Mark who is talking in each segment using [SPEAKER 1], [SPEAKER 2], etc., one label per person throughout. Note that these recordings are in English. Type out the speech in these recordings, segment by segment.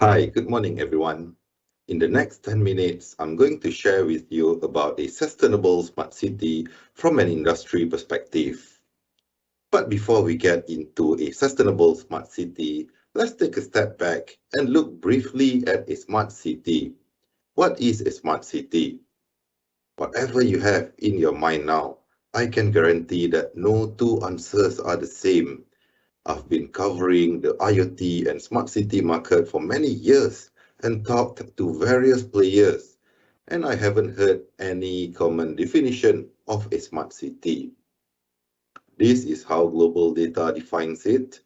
[SPEAKER 1] Hi, good morning, everyone. In the next 10 minutes, I'm going to share with you about a sustainable smart city from an industry perspective. But before we get into a sustainable smart city, let's take a step back and look briefly at a smart city. What is a smart city? Whatever you have in your mind now, I can guarantee that no two answers are the same. I've been covering the IoT and smart city market for many years and talked to various players, and I haven't heard any common definition of a smart city. This is how global data defines it.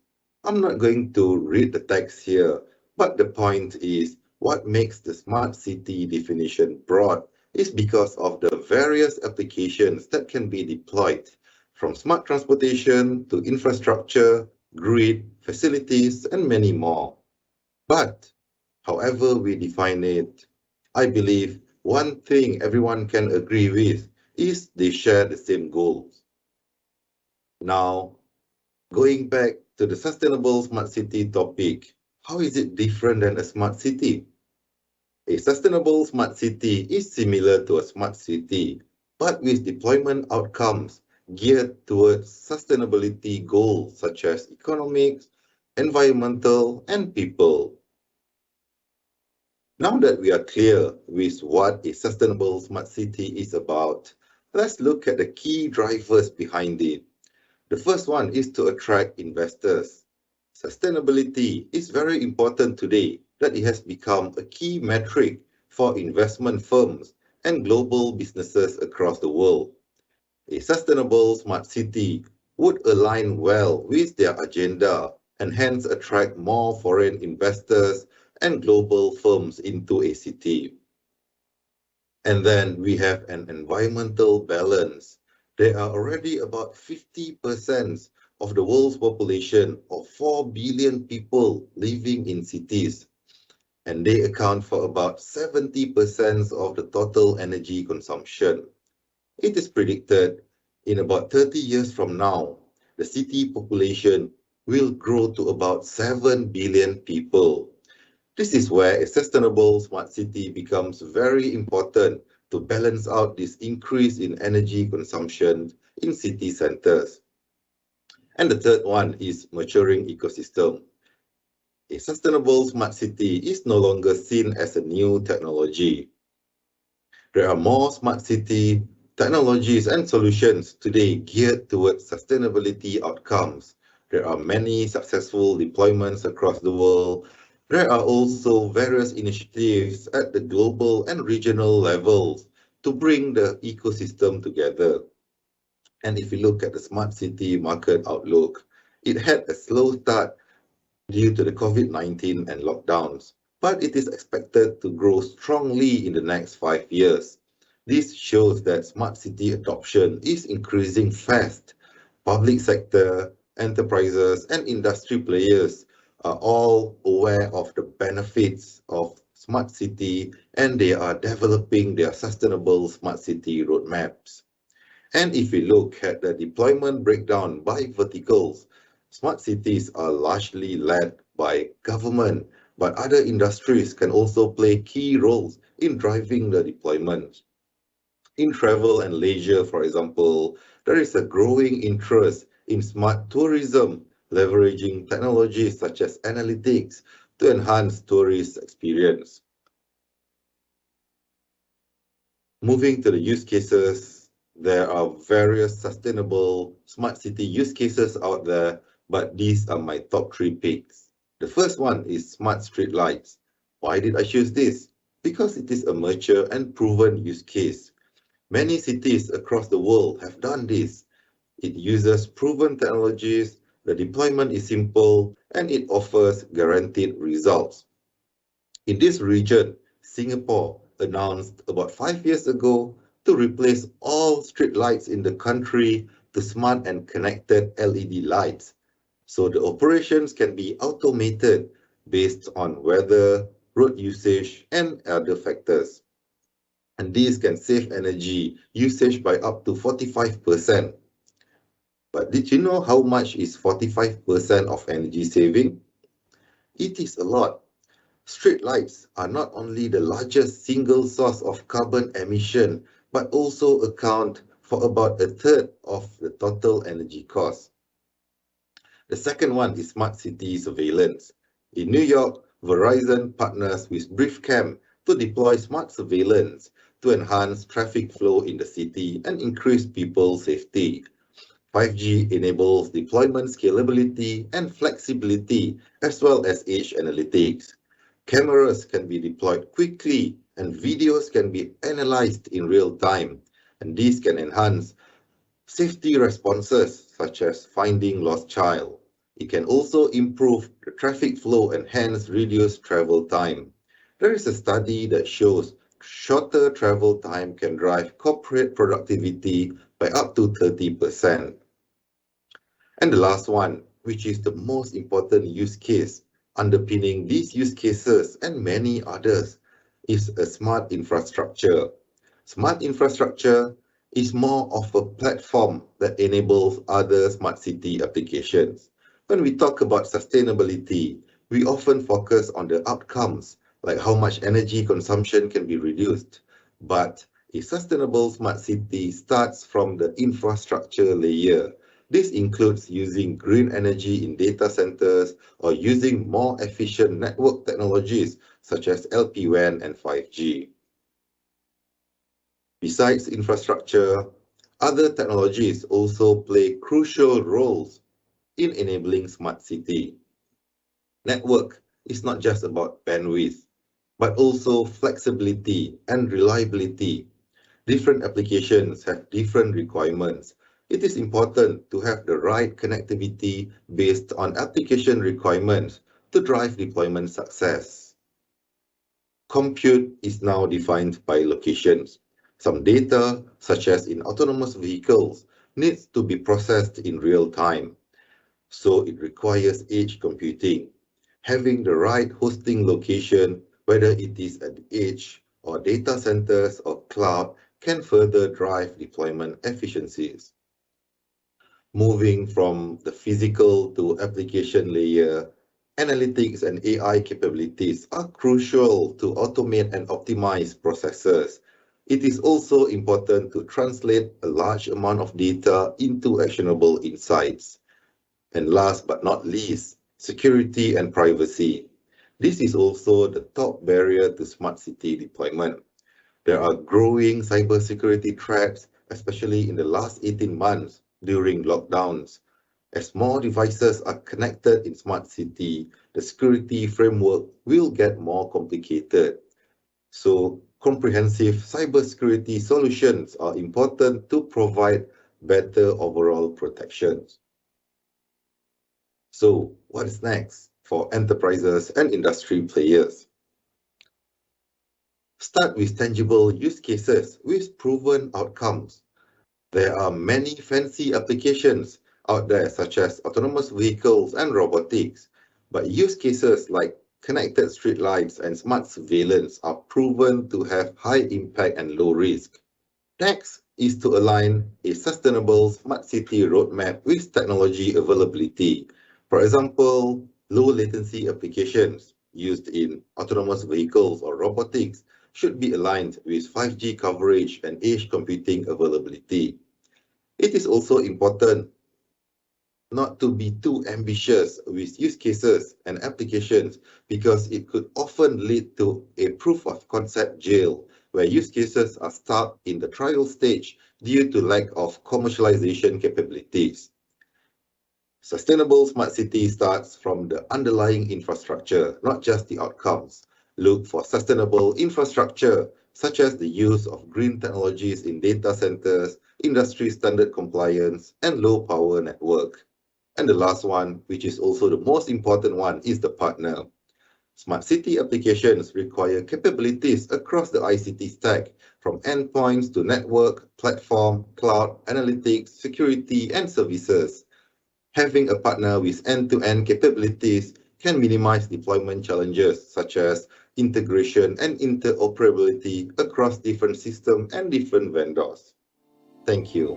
[SPEAKER 1] I'm not going to read the text here, but the point is what makes the smart city definition broad is because of the various applications that can be deployed, from smart transportation to infrastructure, grid, facilities, and many more. But however we define it, I believe one thing everyone can agree with is they share the same goals. Now, going back to the sustainable smart city topic, how is it different than a smart city? A sustainable smart city is similar to a smart city, but with deployment outcomes geared towards sustainability goals such as economics, environmental, and people. Now that we are clear with what a sustainable smart city is about, let's look at the key drivers behind it. The first one is to attract investors. Sustainability is very important today that it has become a key metric for investment firms and global businesses across the world. A sustainable smart city would align well with their agenda and hence attract more foreign investors and global firms into a city. And then we have an environmental balance. There are already about 50% of the world's population of 4 billion people living in cities, and they account for about 70% of the total energy consumption. It is predicted in about 30 years from now, the city population will grow to about 7 billion people. This is where a sustainable smart city becomes very important to balance out this increase in energy consumption in city centers. And the third one is maturing ecosystem. A sustainable smart city is no longer seen as a new technology. There are more smart city technologies and solutions today geared towards sustainability outcomes. There are many successful deployments across the world. There are also various initiatives at the global and regional levels to bring the ecosystem together. And if you look at the smart city market outlook, it had a slow start due to the COVID-19 and lockdowns, but it is expected to grow strongly in the next 5 years. This shows that smart city adoption is increasing fast. Public sector, enterprises, and industry players are all aware of the benefits of smart city and they are developing their sustainable smart city roadmaps. And if we look at the deployment breakdown by verticals, smart cities are largely led by government, but other industries can also play key roles in driving the deployment. In travel and leisure, for example, there is a growing interest in smart tourism, leveraging technologies such as analytics to enhance tourist experience. Moving to the use cases, there are various sustainable smart city use cases out there, but these are my top 3 picks. The first one is smart street lights. Why did I choose this? Because it is a mature and proven use case. Many cities across the world have done this. It uses proven technologies, the deployment is simple, and it offers guaranteed results. In this region, Singapore announced about 5 years ago to replace all street lights in the country to smart and connected LED lights. So the operations can be automated based on weather, road usage, and other factors. And these can save energy usage by up to 45%. But did you know how much is 45% of energy saving? It is a lot. Street lights are not only the largest single source of carbon emission, but also account for about a third of the total energy cost. The second one is smart city surveillance. In New York, Verizon partners with BriefCam to deploy smart surveillance to enhance traffic flow in the city and increase people's safety. 5G enables deployment scalability and flexibility, as well as edge analytics. Cameras can be deployed quickly and videos can be analyzed in real time, and these can enhance safety responses such as finding lost child. It can also improve the traffic flow and hence reduce travel time. There is a study that shows shorter travel time can drive corporate productivity by up to 30%. And the last one, which is the most important use case underpinning these use cases and many others, is a smart infrastructure. Smart infrastructure is more of a platform that enables other smart city applications. When we talk about sustainability, we often focus on the outcomes, like how much energy consumption can be reduced. But a sustainable smart city starts from the infrastructure layer. This includes using green energy in data centers or using more efficient network technologies such as LPWAN and 5G. Besides infrastructure, other technologies also play crucial roles in enabling smart city. Network is not just about bandwidth, but also flexibility and reliability. Different applications have different requirements. It is important to have the right connectivity based on application requirements to drive deployment success. Compute is now defined by locations. Some data, such as in autonomous vehicles, needs to be processed in real time. So it requires edge computing. Having the right hosting location, whether it is at the edge or data centers or cloud, can further drive deployment efficiencies. Moving from the physical to application layer, analytics and AI capabilities are crucial to automate and optimize processes. It is also important to translate a large amount of data into actionable insights. And last but not least, security and privacy. This is also the top barrier to smart city deployment. There are growing cybersecurity threats, especially in the last 18 months during lockdowns. As more devices are connected in smart city, the security framework will get more complicated. So comprehensive cybersecurity solutions are important to provide better overall protections. So what is next for enterprises and industry players? Start with tangible use cases with proven outcomes. There are many fancy applications out there, such as autonomous vehicles and robotics, but use cases like connected streetlights and smart surveillance are proven to have high impact and low risk. Next is to align a sustainable smart city roadmap with technology availability. For example, low latency applications used in autonomous vehicles or robotics should be aligned with 5G coverage and edge computing availability. It is also important not to be too ambitious with use cases and applications because it could often lead to a proof of concept jail where use cases are stuck in the trial stage due to lack of commercialization capabilities. Sustainable smart city starts from the underlying infrastructure, not just the outcomes. Look for sustainable infrastructure, such as the use of green technologies in data centers, industry standard compliance, and low power network. And the last one, which is also the most important one, is the partner. Smart city applications require capabilities across the ICT stack, from endpoints to network, platform, cloud, analytics, security, and services. Having a partner with end-to-end capabilities can minimize deployment challenges such as integration and interoperability across different systems and different vendors. Thank you.